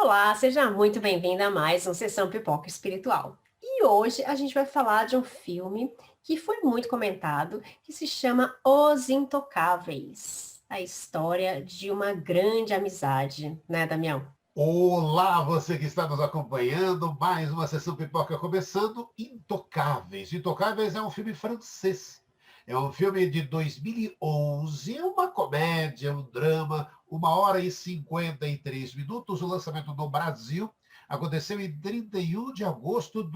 Olá, seja muito bem-vinda a mais um Sessão Pipoca Espiritual. E hoje a gente vai falar de um filme que foi muito comentado, que se chama Os Intocáveis. A história de uma grande amizade, né, Damião? Olá, você que está nos acompanhando, mais uma sessão pipoca começando. Intocáveis. Intocáveis é um filme francês. É um filme de 2011, uma comédia, um drama, 1 hora e 53 minutos. O lançamento no Brasil aconteceu em 31 de agosto de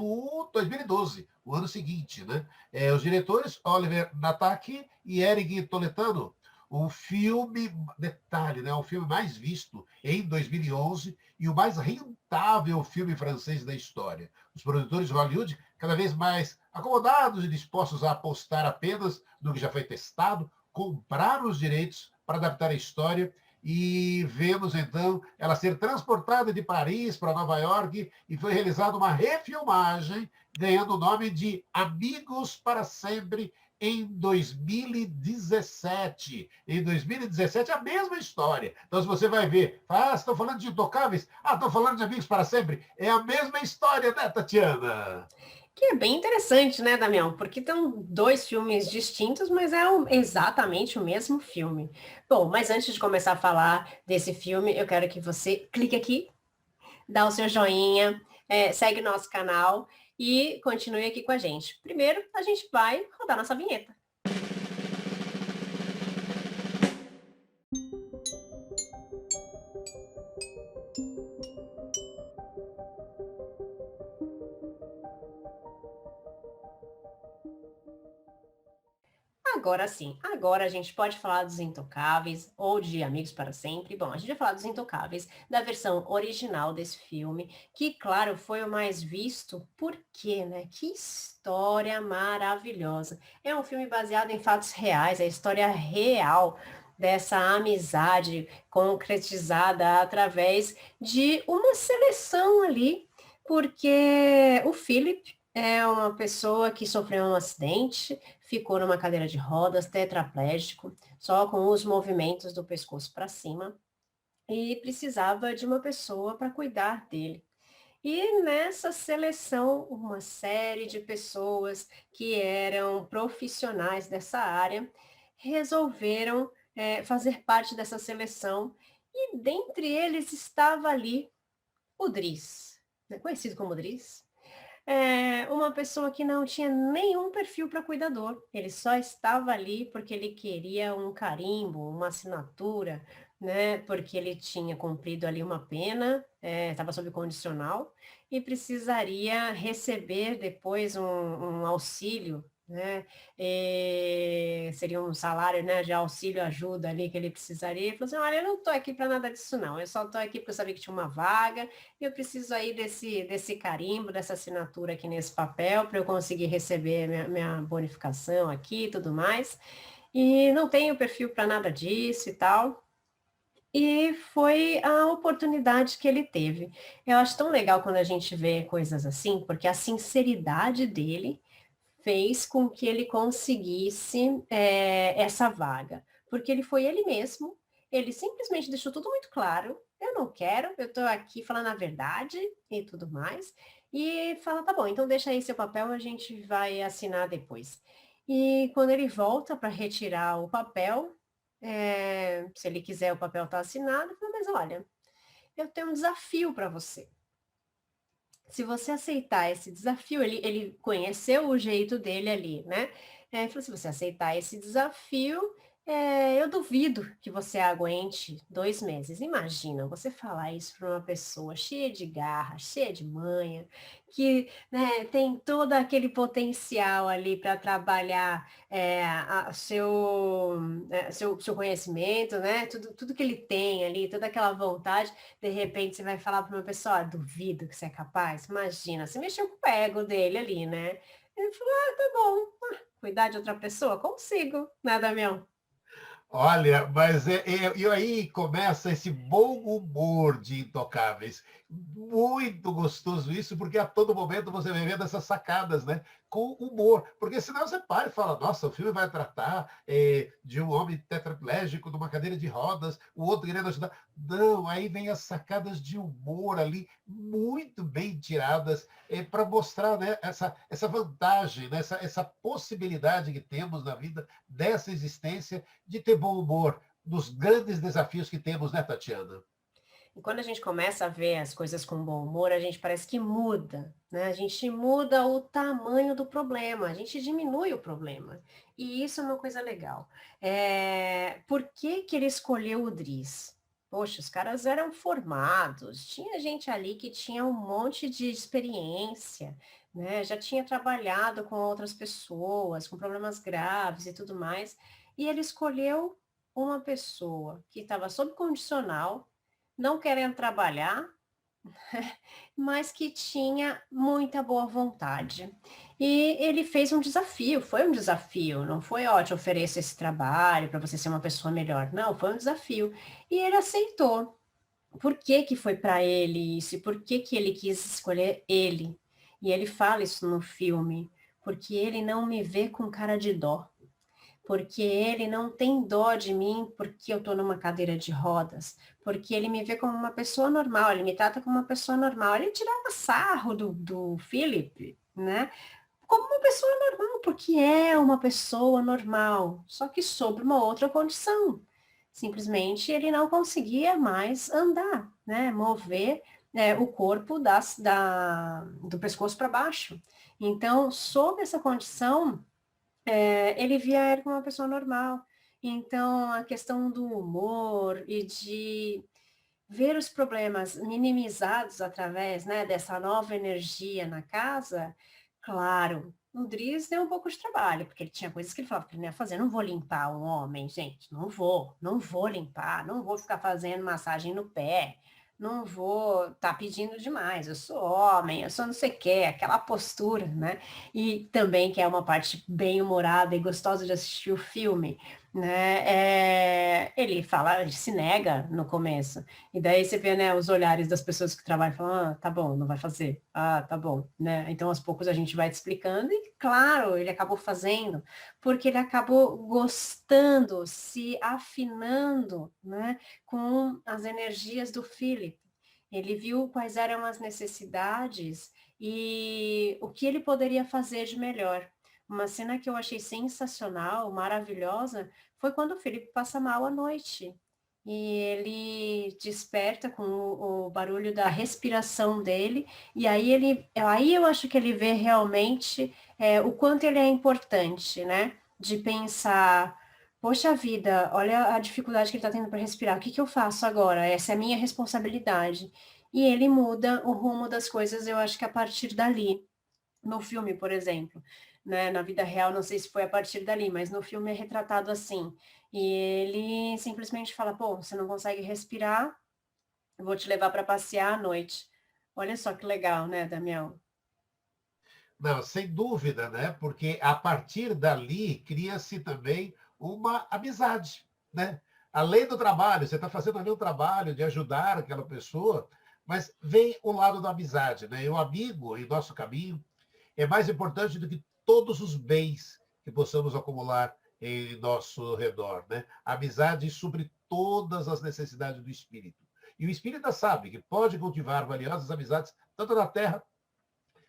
2012, o ano seguinte, né? Os diretores Oliver Nataki e Eric Toledano. O filme, detalhe, né? O filme mais visto em 2011 e o mais rentável filme francês da história. Os produtores de Hollywood, cada vez mais acomodados e dispostos a apostar apenas no que já foi testado, compraram os direitos para adaptar a história e vemos então ela ser transportada de Paris para Nova York e foi realizada uma refilmagem, ganhando o nome de Amigos para Sempre em 2017. Em 2017, a mesma história. Então, se você vai ver, estão falando de Intocáveis? Estão falando de Amigos para Sempre? É a mesma história, né, Tatiana? Que é bem interessante, né, Damião? Porque são dois filmes distintos, mas é exatamente o mesmo filme. Bom, mas antes de começar a falar desse filme, eu quero que você clique aqui, dá o seu joinha, segue nosso canal e continue aqui com a gente. Primeiro, a gente vai rodar nossa vinheta. Agora sim, agora a gente pode falar dos Intocáveis ou de Amigos para Sempre. Bom, a gente vai falar dos Intocáveis, da versão original desse filme, que, claro, foi o mais visto. Por quê, né? Que história maravilhosa. É um filme baseado em fatos reais, é a história real dessa amizade concretizada através de uma seleção ali, porque o Philip é uma pessoa que sofreu um acidente, ficou numa cadeira de rodas, tetraplégico, só com os movimentos do pescoço para cima, e precisava de uma pessoa para cuidar dele. E nessa seleção, uma série de pessoas que eram profissionais dessa área resolveram fazer parte dessa seleção, e dentre eles estava ali o Driz, né, conhecido como Driz, uma pessoa que não tinha nenhum perfil para cuidador. Ele só estava ali porque ele queria um carimbo, uma assinatura, né? Porque ele tinha cumprido ali uma pena, estava sob condicional e precisaria receber depois um auxílio, né? Seria um salário, né, de auxílio ajuda ali que ele precisaria. Ele falou assim, olha, eu não estou aqui para nada disso não, eu só estou aqui porque eu sabia que tinha uma vaga, eu preciso aí desse carimbo, dessa assinatura aqui nesse papel para eu conseguir receber minha bonificação aqui e tudo mais. E não tenho perfil para nada disso e tal. E foi a oportunidade que ele teve. Eu acho tão legal quando a gente vê coisas assim, porque a sinceridade dele fez com que ele conseguisse essa vaga. Porque ele foi ele mesmo, ele simplesmente deixou tudo muito claro. Eu não quero, eu estou aqui falando a verdade e tudo mais. E fala, tá bom, então deixa aí seu papel, a gente vai assinar depois. E quando ele volta para retirar o papel, se ele quiser o papel está assinado, ele fala, mas olha, eu tenho um desafio para você. Se você aceitar esse desafio, ele conheceu o jeito dele ali, né? Ele falou, se você aceitar esse desafio, eu duvido que você aguente 2 meses. Imagina, você falar isso para uma pessoa cheia de garra, cheia de manha, que, né, tem todo aquele potencial ali para trabalhar seu conhecimento, né? Tudo que ele tem ali, toda aquela vontade. De repente você vai falar para uma pessoa, duvido que você é capaz. Imagina, você mexeu com o ego dele ali, né? Ele falou, tá bom, cuidar de outra pessoa? Consigo, né, Damião? Olha, mas e aí começa esse bom humor de Intocáveis. Muito gostoso isso, porque a todo momento você vai vendo essas sacadas, né? Com humor. Porque senão você para e fala, nossa, o filme vai tratar de um homem tetraplégico numa cadeira de rodas, o outro querendo ajudar. Não, aí vem as sacadas de humor ali, muito bem tiradas, para mostrar, né, essa vantagem, né, essa possibilidade que temos na vida dessa existência de ter bom humor nos grandes desafios que temos, né, Tatiana? E quando a gente começa a ver as coisas com bom humor, a gente parece que muda, né? A gente muda o tamanho do problema, a gente diminui o problema. E isso é uma coisa legal. Por que que ele escolheu o Dries? Poxa, os caras eram formados, tinha gente ali que tinha um monte de experiência, né? Já tinha trabalhado com outras pessoas, com problemas graves e tudo mais. E ele escolheu uma pessoa que estava sob condicional, não querendo trabalhar, mas que tinha muita boa vontade. E ele fez um desafio, foi um desafio, não foi, ó, te ofereço esse trabalho para você ser uma pessoa melhor. Não, foi um desafio. E ele aceitou. Por que que foi para ele isso? E por que que ele quis escolher ele? E ele fala isso no filme, porque ele não me vê com cara de dó, porque ele não tem dó de mim porque eu estou numa cadeira de rodas, porque ele me vê como uma pessoa normal, ele me trata como uma pessoa normal. Ele tirava sarro do Philip, né? Como uma pessoa normal, porque é uma pessoa normal, só que sob uma outra condição. Simplesmente ele não conseguia mais andar, né? Mover o corpo do pescoço para baixo. Então, sob essa condição, ele via ela como uma pessoa normal. Então, a questão do humor e de ver os problemas minimizados através, né, dessa nova energia na casa, claro, o Dries deu um pouco de trabalho, porque ele tinha coisas que ele falava que ele não ia fazer. Não vou limpar um homem, gente, não vou limpar, não vou ficar fazendo massagem no pé, não vou estar pedindo demais, eu sou homem, eu sou não sei o quê, aquela postura, né? E também que é uma parte bem humorada e gostosa de assistir o filme, né? Ele fala, ele se nega no começo. E daí você vê, né, os olhares das pessoas que trabalham, falando, ah, tá bom, não vai fazer. Ah, tá bom, né? Então, aos poucos a gente vai te explicando e, claro, ele acabou fazendo, porque ele acabou gostando, se afinando, né, com as energias do Philip. Ele viu quais eram as necessidades e o que ele poderia fazer de melhor. Uma cena que eu achei sensacional, maravilhosa, foi quando o Felipe passa mal à noite. E ele desperta com o barulho da respiração dele, e aí eu acho que ele vê realmente o quanto ele é importante, né? De pensar, poxa vida, olha a dificuldade que ele está tendo para respirar, o que que eu faço agora? Essa é a minha responsabilidade. E ele muda o rumo das coisas, eu acho que a partir dali. No filme, por exemplo, né? Na vida real, não sei se foi a partir dali, mas no filme é retratado assim. E ele simplesmente fala: pô, você não consegue respirar, eu vou te levar para passear à noite. Olha só que legal, né, Damião? Não, sem dúvida, né? Porque a partir dali cria-se também uma amizade, né? Além do trabalho, você está fazendo ali um trabalho de ajudar aquela pessoa, mas vem o lado da amizade, né? E o amigo em nosso caminho é mais importante do que todos os bens que possamos acumular em nosso redor, né? A amizade supre todas as necessidades do espírito. E o espírita sabe que pode cultivar valiosas amizades tanto na terra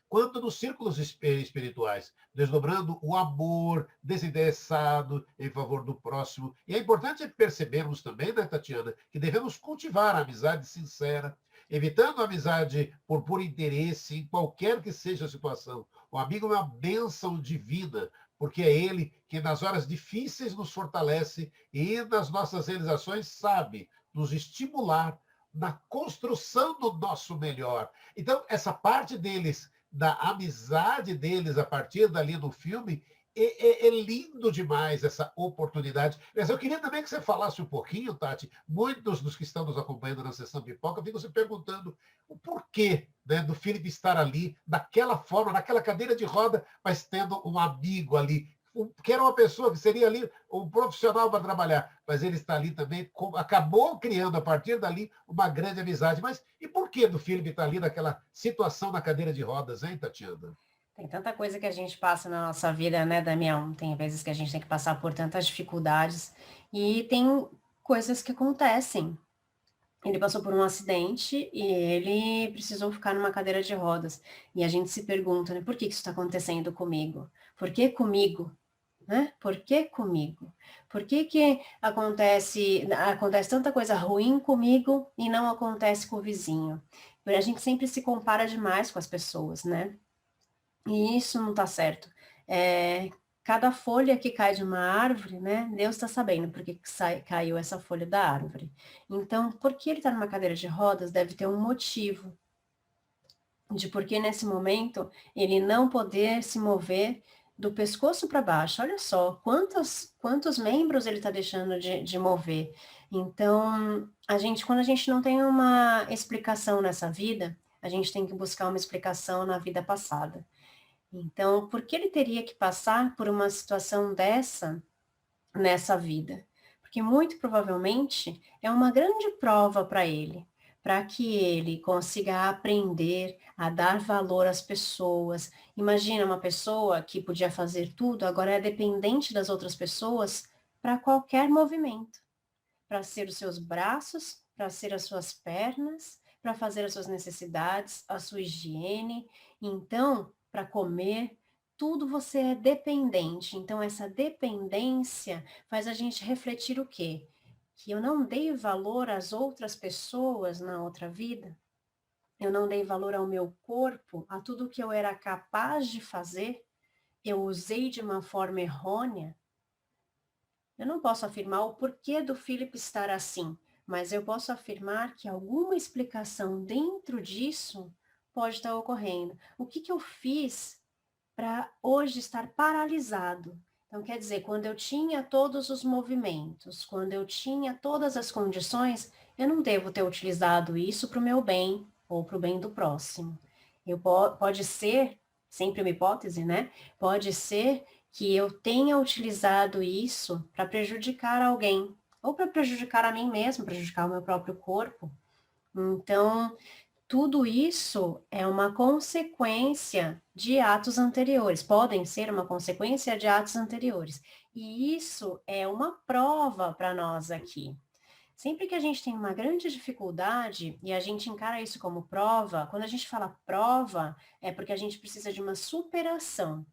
quanto nos círculos espirituais, desdobrando o amor desinteressado em favor do próximo. E é importante percebermos também, né, Tatiana, que devemos cultivar a amizade sincera, evitando a amizade por interesse, em qualquer que seja a situação. O amigo é uma bênção divina, porque é ele que nas horas difíceis nos fortalece e nas nossas realizações sabe nos estimular na construção do nosso melhor. Então, essa parte deles da amizade deles a partir dali do filme, é lindo demais essa oportunidade. Mas eu queria também que você falasse um pouquinho, Tati, muitos dos que estão nos acompanhando na sessão pipoca ficam se perguntando o porquê, né, do Felipe estar ali, daquela forma, naquela cadeira de roda, mas tendo um amigo ali. que era uma pessoa que seria ali um profissional para trabalhar, mas ele está ali também, acabou criando a partir dali uma grande amizade. Mas e por que do Felipe estar ali naquela situação na cadeira de rodas, hein, Tatiana? Tem tanta coisa que a gente passa na nossa vida, né, Damião? Tem vezes que a gente tem que passar por tantas dificuldades e tem coisas que acontecem. Ele passou por um acidente e ele precisou ficar numa cadeira de rodas. E a gente se pergunta, né, por que isso está acontecendo comigo? Por que comigo? Né? Por que comigo? Por que que acontece tanta coisa ruim comigo e não acontece com o vizinho? A gente sempre se compara demais com as pessoas, né? E isso não está certo. Cada folha que cai de uma árvore, né? Deus está sabendo por que caiu essa folha da árvore. Então, por que ele está numa cadeira de rodas deve ter um motivo de por que nesse momento ele não poder se mover do pescoço para baixo. Olha só, quantos membros ele está deixando de mover. Então, quando a gente não tem uma explicação nessa vida, a gente tem que buscar uma explicação na vida passada. Então, por que ele teria que passar por uma situação dessa nessa vida? Porque muito provavelmente é uma grande prova para ele, para que ele consiga aprender a dar valor às pessoas. Imagina uma pessoa que podia fazer tudo, agora é dependente das outras pessoas para qualquer movimento, para ser os seus braços, para ser as suas pernas, para fazer as suas necessidades, a sua higiene. Então, para comer, tudo você é dependente. Então, essa dependência faz a gente refletir o quê? Que eu não dei valor às outras pessoas na outra vida, eu não dei valor ao meu corpo, a tudo que eu era capaz de fazer, eu usei de uma forma errônea. Eu não posso afirmar o porquê do Philip estar assim, mas eu posso afirmar que alguma explicação dentro disso pode estar ocorrendo. O que que eu fiz para hoje estar paralisado? Então, quer dizer, quando eu tinha todos os movimentos, quando eu tinha todas as condições, eu não devo ter utilizado isso para o meu bem ou para o bem do próximo. Pode ser, sempre uma hipótese, né? Pode ser que eu tenha utilizado isso para prejudicar alguém, ou para prejudicar a mim mesmo, prejudicar o meu próprio corpo. Então, tudo isso é uma consequência de atos anteriores, podem ser uma consequência de atos anteriores. E isso é uma prova para nós aqui. Sempre que a gente tem uma grande dificuldade e a gente encara isso como prova, quando a gente fala prova, é porque a gente precisa de uma superação.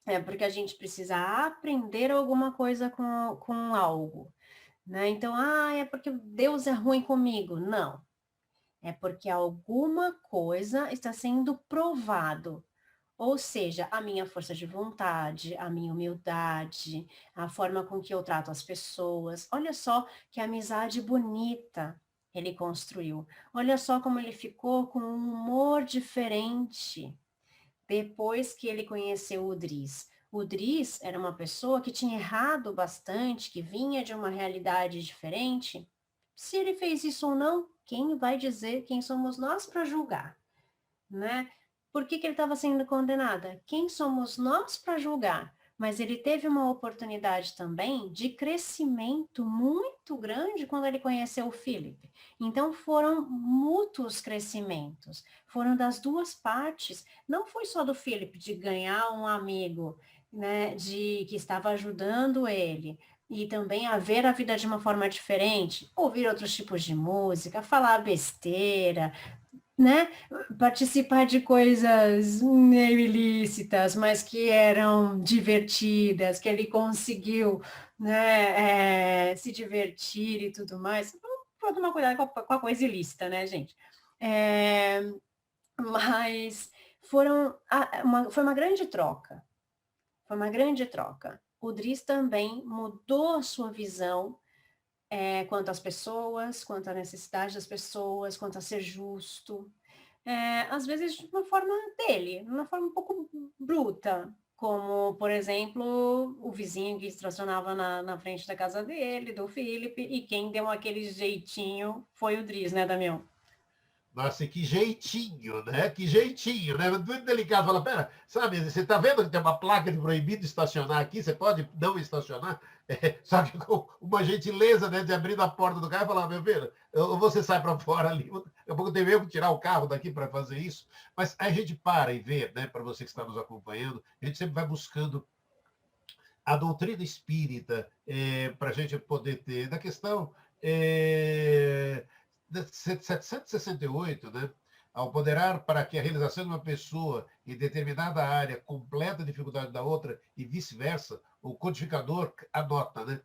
É porque a gente precisa aprender alguma coisa com algo, né? Então, é porque Deus é ruim comigo. Não, é porque alguma coisa está sendo provado. Ou seja, a minha força de vontade, a minha humildade, a forma com que eu trato as pessoas. Olha só que amizade bonita ele construiu. Olha só como ele ficou com um humor diferente depois que ele conheceu o Dries. O Dries era uma pessoa que tinha errado bastante, que vinha de uma realidade diferente. Se ele fez isso ou não, quem vai dizer, quem somos nós para julgar, né? Por que ele estava sendo condenado? Quem somos nós para julgar? Mas ele teve uma oportunidade também de crescimento muito grande quando ele conheceu o Philip. Então foram mútuos crescimentos, foram das duas partes. Não foi só do Philip de ganhar um amigo, né, de que estava ajudando ele, e também a ver a vida de uma forma diferente, ouvir outros tipos de música, falar besteira, né? Participar de coisas meio ilícitas, mas que eram divertidas, que ele conseguiu, né, se divertir e tudo mais. Vou tomar cuidado com a coisa ilícita, né, gente? É, mas foi uma grande troca. Foi uma grande troca. O Dries também mudou a sua visão quanto às pessoas, quanto à necessidade das pessoas, quanto a ser justo. Às vezes de uma forma dele, de uma forma um pouco bruta, como, por exemplo, o vizinho que estacionava na frente da casa dele, do Felipe, e quem deu aquele jeitinho foi o Dries, né, Damião? Nossa, que jeitinho, né? Que jeitinho, né? Muito delicado. Fala, pera, sabe, você está vendo que tem uma placa de proibido estacionar aqui? Você pode não estacionar? Só que com uma gentileza, né, de abrir a porta do carro e falar, meu filho, ou você sai para fora ali, daqui a pouco eu tenho que tirar o carro daqui para fazer isso. Mas a gente para e vê, né, para você que está nos acompanhando, a gente sempre vai buscando a doutrina espírita para a gente poder ter. Da questão 768, né? Ao ponderar para que a realização de uma pessoa em determinada área completa a dificuldade da outra e vice-versa, o codificador anota, né?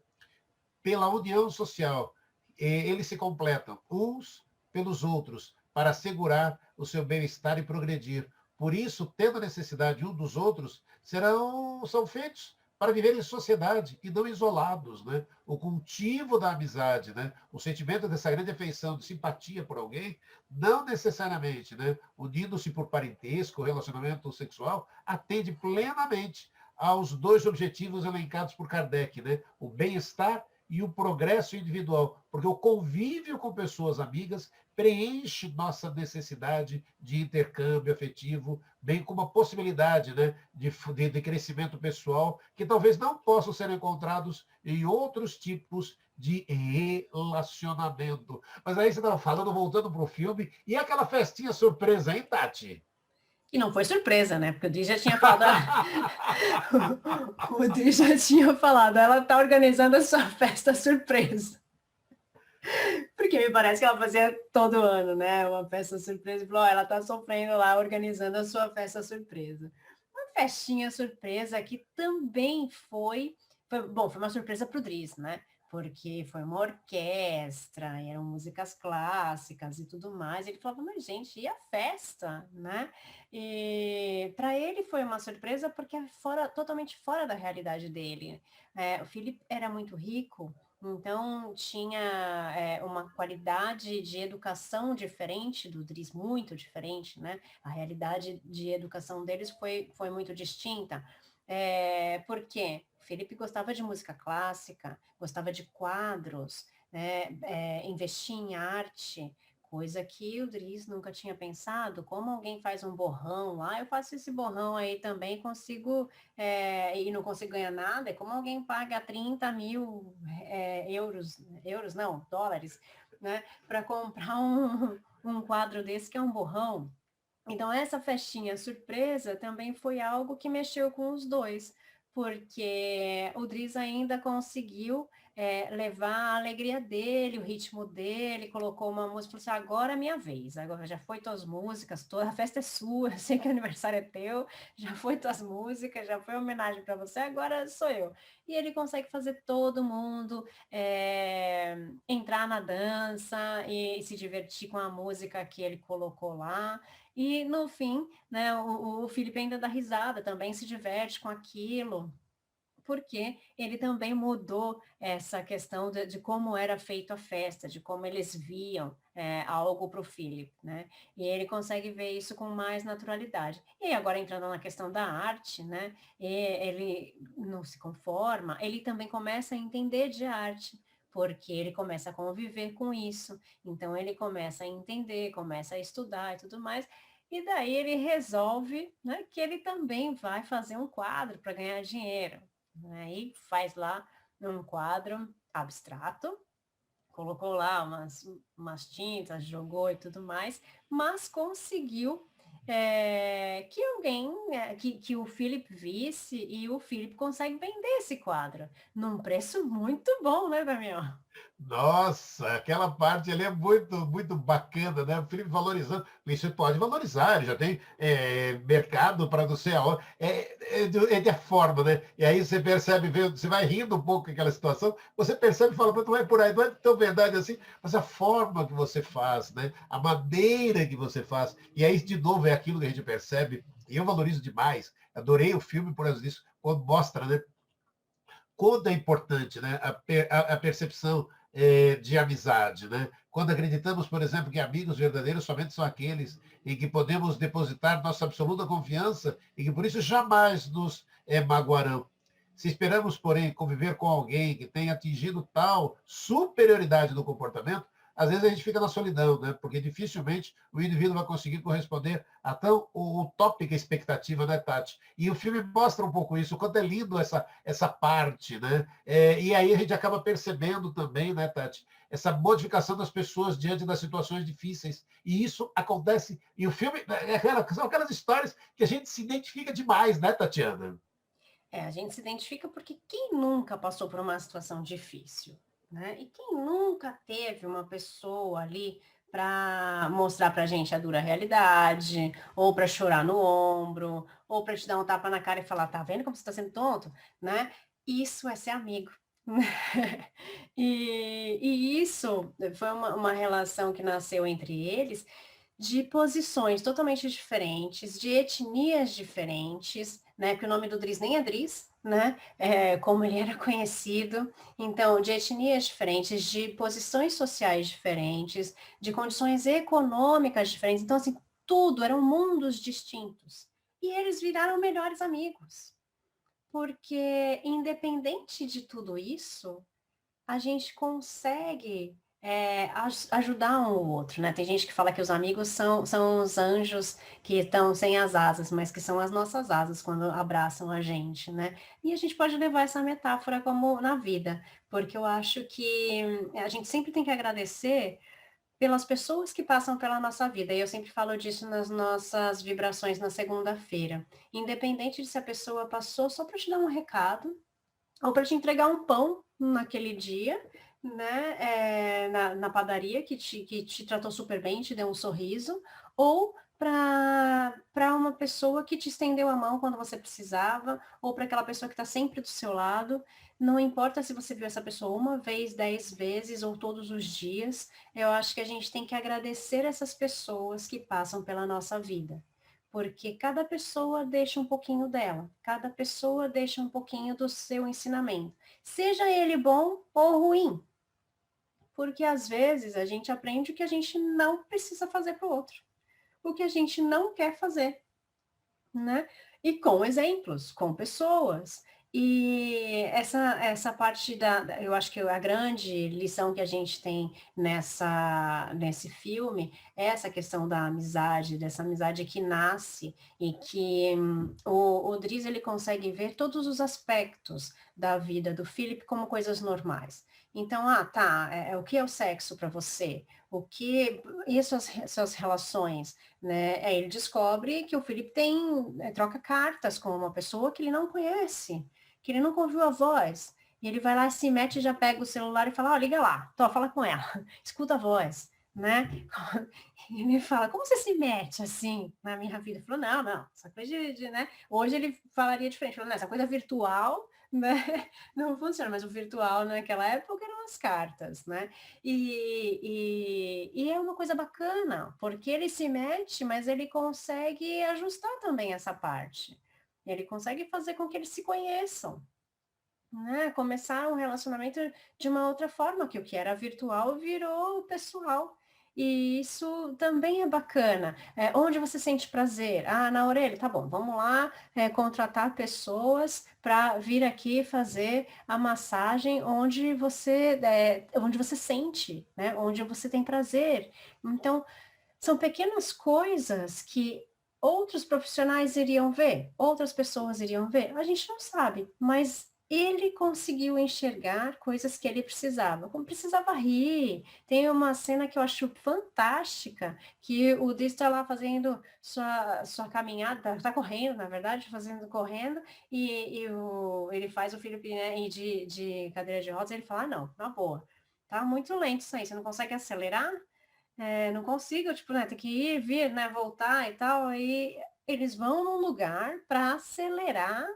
Pela união social, eles se completam uns pelos outros para assegurar o seu bem-estar e progredir. Por isso, tendo necessidade um dos outros, são feitos para viver em sociedade e não isolados, né? O cultivo da amizade, né? O sentimento dessa grande afeição, de simpatia por alguém, não necessariamente, né? Unindo-se por parentesco, relacionamento sexual, atende plenamente aos dois objetivos elencados por Kardec, né? O bem-estar e o progresso individual, porque o convívio com pessoas amigas preenche nossa necessidade de intercâmbio afetivo, bem como a possibilidade, né, de crescimento pessoal, que talvez não possam ser encontrados em outros tipos de relacionamento. Mas aí você estava falando, voltando para o filme, e aquela festinha surpresa, hein, Tati? E não foi surpresa, né? Porque o Dri já tinha falado. O Dri já tinha falado, ela tá organizando a sua festa surpresa. Porque me parece que ela fazia todo ano, né? Uma festa surpresa. E falou, ela tá sofrendo lá, organizando a sua festa surpresa. Uma festinha surpresa que também bom, foi uma surpresa pro Dries, né? Porque foi uma orquestra, eram músicas clássicas e tudo mais. Ele falava, mas gente, e a festa, né? E para ele foi uma surpresa porque é totalmente fora da realidade dele. O Felipe era muito rico, então tinha uma qualidade de educação diferente do Dries, muito diferente, né? A realidade de educação deles foi muito distinta. Por quê? Felipe gostava de música clássica, gostava de quadros, né? Investia em arte, coisa que o Dries nunca tinha pensado. Como alguém faz um borrão lá, eu faço esse borrão aí também, consigo, e não consigo ganhar nada. É como alguém paga 30 mil euros não, dólares, né? Para comprar um quadro desse que é um borrão. Então, essa festinha surpresa também foi algo que mexeu com os dois, porque o Dries ainda conseguiu levar a alegria dele, o ritmo dele, colocou uma música, falou assim, agora é minha vez, agora já foi tuas músicas, toda a festa é sua, eu sei que o aniversário é teu, já foi tuas músicas, já foi homenagem para você, agora sou eu. E ele consegue fazer todo mundo entrar na dança e se divertir com a música que ele colocou lá. E no fim, né, o Felipe ainda dá risada, também se diverte com aquilo, porque ele também mudou essa questão de como era feita a festa, de como eles viam algo para o Philip, né? E ele consegue ver isso com mais naturalidade. E agora entrando na questão da arte, né? Ele não se conforma, ele também começa a entender de arte, porque ele começa a conviver com isso. Então ele começa a entender, começa a estudar e tudo mais. E daí ele resolve, né, que ele também vai fazer um quadro para ganhar dinheiro. Aí faz lá um quadro abstrato, colocou lá umas tintas, jogou e tudo mais, mas conseguiu que alguém, que o Philip visse e o Philip consegue vender esse quadro num preço muito bom, né, Damião? Nossa, aquela parte ali é muito, muito bacana, né? O Felipe valorizando. Isso pode valorizar, ele já tem mercado para não sei aonde. É de forma, né? E aí você percebe, você vai rindo um pouco com aquela situação, você percebe e fala, mas não é por aí, não é tão verdade assim, mas a forma que você faz, né? A maneira que você faz. E aí, de novo, é aquilo que a gente percebe, e eu valorizo demais. Adorei o filme por causa disso, quando mostra, né? Quando é importante, né, a percepção de amizade, né? Quando acreditamos, por exemplo, que amigos verdadeiros somente são aqueles em que podemos depositar nossa absoluta confiança e que por isso jamais nos magoarão. Se esperamos, porém, conviver com alguém que tenha atingido tal superioridade no comportamento, às vezes a gente fica na solidão, né? Porque dificilmente o indivíduo vai conseguir corresponder a tão utópica expectativa, né, Tati? E o filme mostra um pouco isso, o quanto é lindo essa parte, né? E aí a gente acaba percebendo também, né, Tati, essa modificação das pessoas diante das situações difíceis. E isso acontece, e o filme, são aquelas histórias que a gente se identifica demais, né, Tatiana? A gente se identifica porque quem nunca passou por uma situação difícil, né? E quem nunca teve uma pessoa ali para mostrar para a gente a dura realidade, ou para chorar no ombro, ou para te dar um tapa na cara e falar, tá vendo como você está sendo tonto, né? Isso é ser amigo. E isso foi uma relação que nasceu entre eles de posições totalmente diferentes, de etnias diferentes, né? Que o nome do Driz nem é Driz, né? Como ele era conhecido. Então, de etnias diferentes, de posições sociais diferentes, de condições econômicas diferentes. Então, assim, tudo eram mundos distintos. E eles viraram melhores amigos. Porque, independente de tudo isso, a gente consegue ajudar um ao outro, né? Tem gente que fala que os amigos são os anjos que estão sem as asas, mas que são as nossas asas quando abraçam a gente, né? E a gente pode levar essa metáfora como na vida, porque eu acho que a gente sempre tem que agradecer pelas pessoas que passam pela nossa vida. E eu sempre falo disso nas nossas vibrações na segunda-feira. Independente de se a pessoa passou só para te dar um recado, ou para te entregar um pão naquele dia, né, na padaria que te tratou super bem, te deu um sorriso, ou para uma pessoa que te estendeu a mão quando você precisava, ou para aquela pessoa que está sempre do seu lado. Não importa se você viu essa pessoa uma vez, 10 vezes ou todos os dias, eu acho que a gente tem que agradecer essas pessoas que passam pela nossa vida, porque cada pessoa deixa um pouquinho dela, cada pessoa deixa um pouquinho do seu ensinamento, seja ele bom ou ruim, porque às vezes a gente aprende o que a gente não precisa fazer para o outro, o que a gente não quer fazer, né? E com exemplos, com pessoas. E essa parte eu acho que a grande lição que a gente tem nesse filme é essa questão da amizade, dessa amizade que nasce e que o Driz ele consegue ver todos os aspectos da vida do Philip como coisas normais. Então, tá, o que é o sexo para você? O que e as suas relações? Né? Ele descobre que o Felipe troca cartas com uma pessoa que ele não conhece, que ele nunca ouviu a voz. E ele vai lá, se mete, já pega o celular e fala, liga lá, fala com ela, escuta a voz, né? E ele fala, como você se mete assim na minha vida? Ele falou, não, essa coisa né? Hoje ele falaria diferente, falou, não, essa coisa virtual, né? Não funciona, mas o virtual naquela época eram as cartas, né? E é uma coisa bacana, porque ele se mete, mas ele consegue ajustar também essa parte. Ele consegue fazer com que eles se conheçam, né? Começar um relacionamento de uma outra forma, que o que era virtual virou pessoal. E isso também é bacana. Onde você sente prazer? Na orelha, tá bom, vamos lá, contratar pessoas para vir aqui fazer a massagem onde você sente, né? Onde você tem prazer. Então, são pequenas coisas que outros profissionais iriam ver, outras pessoas iriam ver. A gente não sabe, mas ele conseguiu enxergar coisas que ele precisava, como precisava rir. Tem uma cena que eu acho fantástica, que o Dee está lá fazendo sua caminhada, está correndo, na verdade, correndo, e ele faz o Felipe, né, ir de cadeira de rodas, ele fala, não, na boa, tá muito lento isso aí, você não consegue acelerar? Não consigo, tipo, né, tem que ir, vir, né, voltar e tal, aí eles vão num lugar para acelerar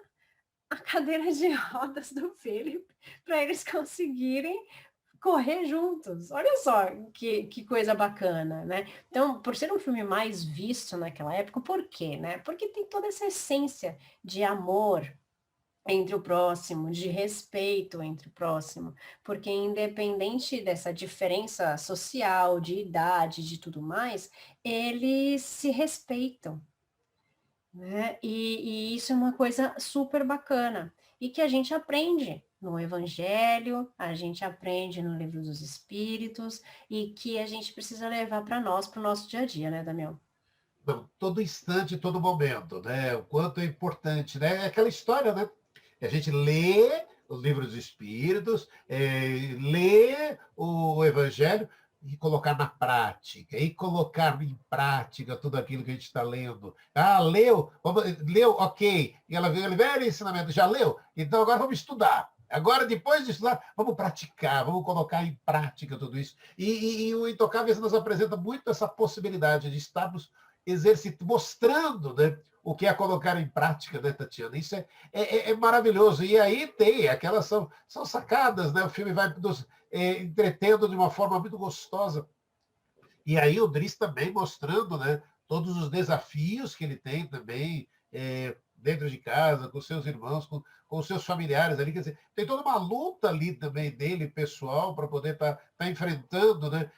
a cadeira de rodas do Philip para eles conseguirem correr juntos. Olha só que coisa bacana, né? Então, por ser um filme mais visto naquela época, por quê, né? Porque tem toda essa essência de amor entre o próximo, de respeito entre o próximo, porque independente dessa diferença social, de idade, de tudo mais, eles se respeitam, né? E isso é uma coisa super bacana e que a gente aprende. no Evangelho, a gente aprende no Livro dos Espíritos e que a gente precisa levar para nós, para o nosso dia a dia, né, Damião? Não, todo instante, todo momento, né? O quanto é importante, né? É aquela história, né? A gente lê os livros dos Espíritos, lê o Evangelho e colocar na prática, e colocar em prática tudo aquilo que a gente está lendo. Ah, leu, leu, ok. E ela veio, velho ensinamento, já leu? Então agora vamos estudar. Agora, depois de estudar, vamos praticar, vamos colocar em prática tudo isso. E o Intocáveis nos apresenta muito essa possibilidade de estarmos mostrando, né, o que é colocar em prática, né, Tatiana? Isso é maravilhoso. E aí tem, aquelas são sacadas, né? O filme vai nos entretendo de uma forma muito gostosa. E aí o Driss também mostrando, né, todos os desafios que ele tem também dentro de casa, com seus irmãos, com seus familiares ali. Quer dizer, tem toda uma luta ali também dele, pessoal, para poder estar enfrentando, né?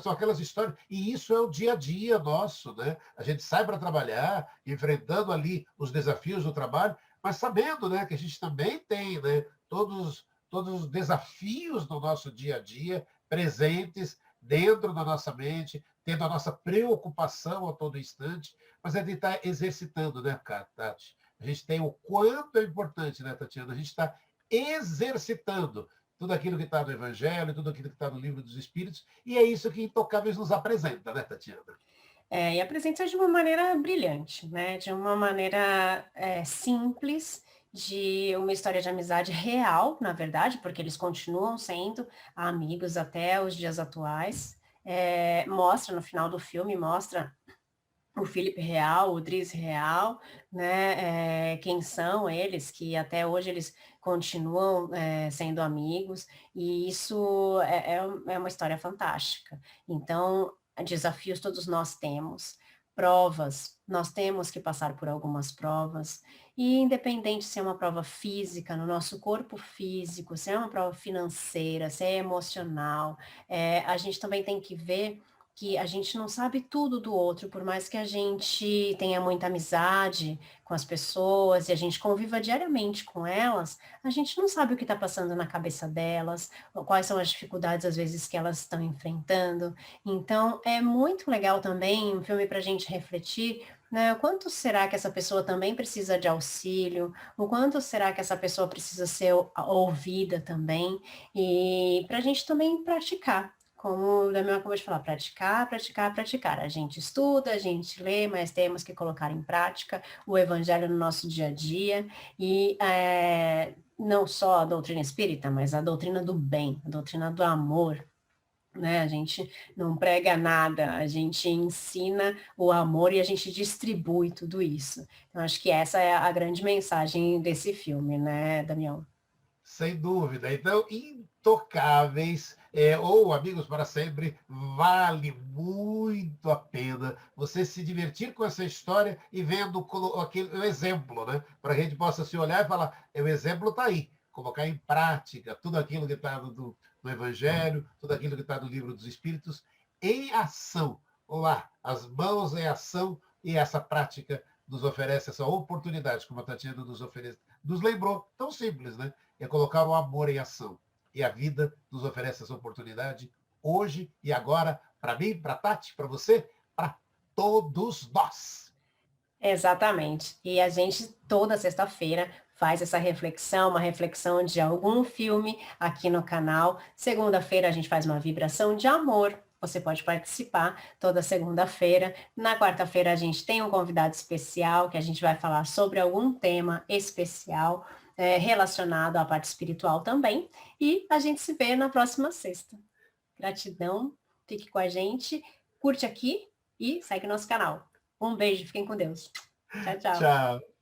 São aquelas histórias. E isso é o dia a dia nosso, né? A gente sai para trabalhar, enfrentando ali os desafios do trabalho, mas sabendo, né, que a gente também tem, né, todos os desafios do nosso dia a dia presentes dentro da nossa mente, tendo a nossa preocupação a todo instante, mas é de estar exercitando, né, Tati? A gente tem o quanto é importante, né, Tatiana? A gente está exercitando tudo aquilo que está no Evangelho, tudo aquilo que está no Livro dos Espíritos, e é isso que Intocáveis nos apresenta, né, Tatiana? E apresenta de uma maneira brilhante, né? De uma maneira simples, de uma história de amizade real, na verdade, porque eles continuam sendo amigos até os dias atuais. Mostra no final do filme, mostra o Felipe real, o Driz real, né? Quem são eles, que até hoje eles continuam sendo amigos, e isso é uma história fantástica. Então, desafios todos nós temos, provas, nós temos que passar por algumas provas, e independente se é uma prova física, no nosso corpo físico, se é uma prova financeira, se é emocional, a gente também tem que ver que a gente não sabe tudo do outro, por mais que a gente tenha muita amizade com as pessoas e a gente conviva diariamente com elas, a gente não sabe o que está passando na cabeça delas, quais são as dificuldades às vezes que elas estão enfrentando. Então, é muito legal também um filme para a gente refletir, né? O quanto será que essa pessoa também precisa de auxílio? O quanto será que essa pessoa precisa ser ouvida também? E para a gente também praticar. Como o Damião acabou de falar, praticar, praticar, praticar. A gente estuda, a gente lê, mas temos que colocar em prática o evangelho no nosso dia a dia. E não só a doutrina espírita, mas a doutrina do bem, a doutrina do amor. Né? A gente não prega nada, a gente ensina o amor e a gente distribui tudo isso. Então, acho que essa é a grande mensagem desse filme, né, Damião? Sem dúvida. Então, Intocáveis, ou Amigos para Sempre, vale muito a pena você se divertir com essa história e vendo o exemplo, né? Para que a gente possa se olhar e falar, o exemplo está aí. Colocar em prática tudo aquilo que está no Evangelho, tudo aquilo que está no Livro dos Espíritos, em ação. Olá, as mãos em ação e essa prática nos oferece essa oportunidade, como a Tatiana nos oferece, nos lembrou, tão simples, né? É colocar o amor em ação. E a vida nos oferece essa oportunidade hoje e agora, para mim, para Tati, para você, para todos nós. Exatamente. E a gente, toda sexta-feira, faz essa reflexão, uma reflexão de algum filme aqui no canal. Segunda-feira, a gente faz uma vibração de amor. Você pode participar toda segunda-feira. Na quarta-feira, a gente tem um convidado especial que a gente vai falar sobre algum tema especial relacionado à parte espiritual também. E a gente se vê na próxima sexta. Gratidão, fique com a gente, curte aqui e segue nosso canal. Um beijo, fiquem com Deus. Tchau, tchau. Tchau.